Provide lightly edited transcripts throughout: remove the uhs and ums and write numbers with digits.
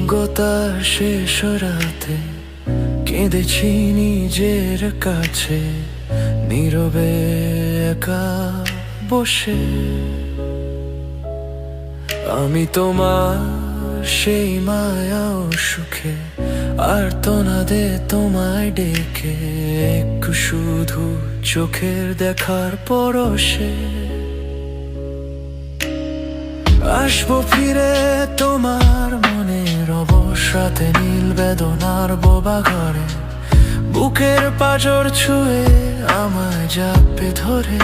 নিঃসঙ্গতার শেষ রাতে কেঁদেছি নিজের কাছে, নীরবে একা বসে। আমি তোমার সেই মায়া ও সুখে আর্তনাদে তোমায় ডেকে, একটু শুধু চোখের দেখার পরশে আসবো ফিরে তোমার মনের অবসাতে, নীল বেদনার বোবা ঘরে বুকের পাঁজর ছুঁয়ে আমায় যাবে ধরে।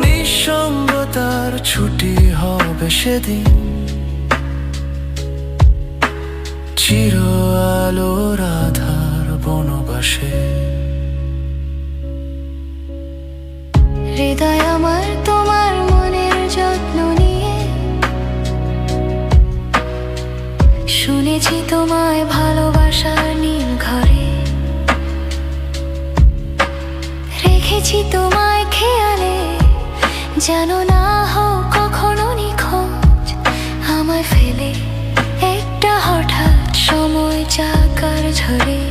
নিঃসঙ্গতার ছুটি হবে সেদিন, চির আলোর আধার বনবাসে। হৃদয় আমার তোমার মনের যত্ন নিয়ে, শুনেছি তোমায় ভালোবাসার নীল ঘরে, রেখেছি তোমায় খেয়ালে, যেন না হও কখনো নিখোঁজ আমায় ফেলে। একটা হঠাৎ সময় চাকার ঝরে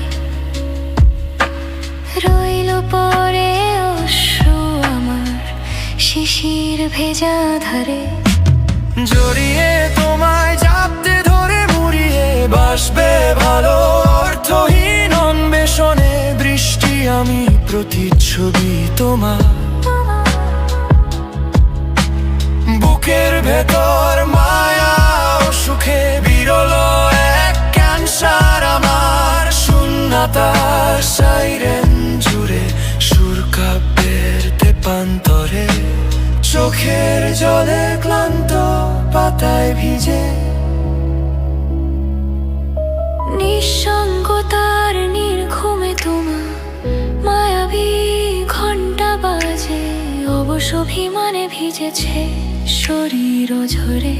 রইল পরে অশ্রু আমার শিশির ভেজা ধারে। জড়িয়ে তোমায় জাপতে ধরে মুড়িয়ে বাসবে ভালো অর্থহীন অন্বেষণে। বৃষ্টি আমি প্রতিচ্ছবি তোমার, বুকের ভেতর মায়া ও সুখে বিরল এক ক্যান্সার আমার। শূন্যতার সাইরেন জুড়ে সুর কাব্যের তেপান্তরে, চোখের জলে ক্লান্ত পাতায় ভিজে। নিঃসঙ্গতার নির্ঘুমে তোমার মায়াবী ঘণ্টা বাজে, অবশ্য অভিমানে ভিজেছে শরীর ঝরে।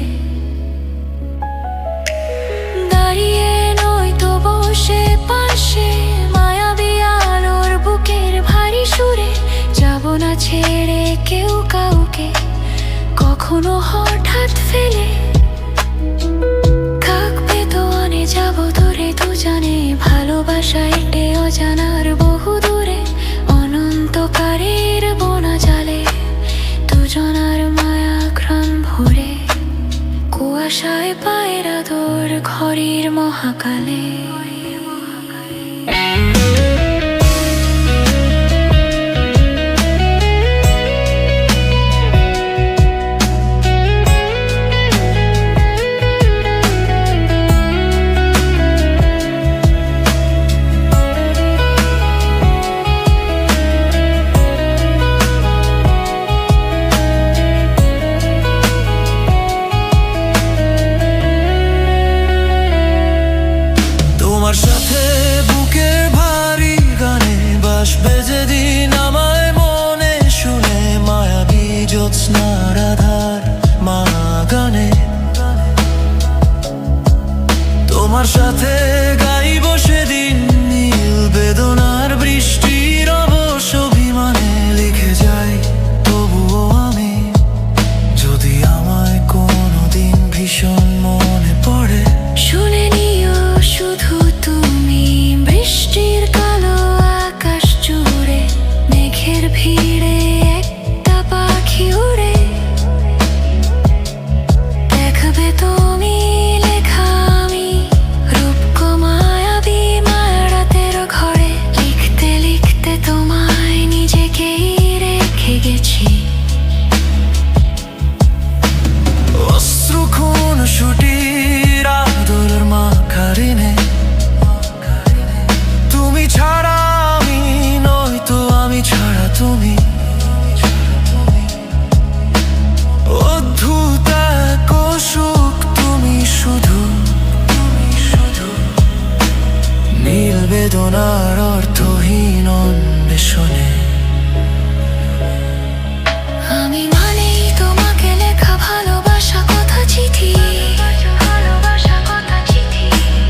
দাঁড়িয়ে নয়তো বসে পাশে মায়াবী আলোর বুকের ভারী সুরে, যাব না ছেড়ে কেউ কাউকে কখনো হঠাৎ ফেলে। থাকবে তো অনে যাব দূরে দুজনে, ভালোবাসা এটে অজানার বহু দূরে। অনন্তকারের বোনা জালে দুজনার মায়া ঘ্রাণ ভরে, কুয়াশায় পায়ের আদর ঘরের মহাকালে। তোমার সাথে বুকের ভারী গানে বাসবে যেদিন আমায় মনে, শুনে মায়াবী জ্যোৎস্নার আধার মা গানে। তোমার সাথে গাইব সেদিন নীল বেদনার বৃষ্টির অবশ্য অভিমানে লিখে যাই তবুও আমি। যদি আমায় কোনোদিন ভীষণ মনে পড়ে, শুনে নিও শুধু তুমি বৃষ্টির কালো আকাশ জুড়ে, মেঘের ভিড়ে একটা পাখি উড়ে। দেখবে তুমি লেখা আমি রূপকমায়াবী মায়ারাতের ঘরে, লিখতে লিখতে তোমায় নিজেকেই রেখে গেছি। অশ্রু খুন ছুটির আদর মাখারিনে, তুমি ছাড়া আমি নয়তো আমি ছাড়া তুমি। অদ্ভুত এক সুখ তুমি শুধু, নীল বেদনার অর্থহীন অন্বেষণে। আমি মানেই তোমাকে লেখা ভালোবাসা কথা চিঠি,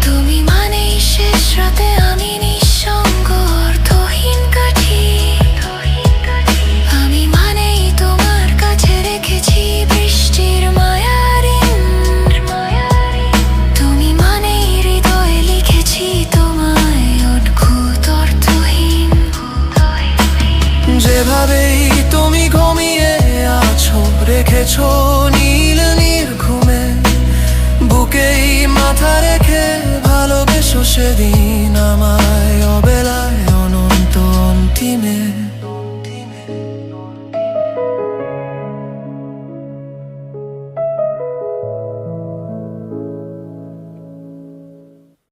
তুমি মানেই শেষ রাতে আমি নিঃসঙ্গ অর্থহীন কাঠি। আমি মানেই তোমার কাছে রেখেছি বৃষ্টির মায়ার ঋণ। মাথা রেখে ভালোবেসো সেদিন আমায় অবেলায় অনন্ত অন্তিমে।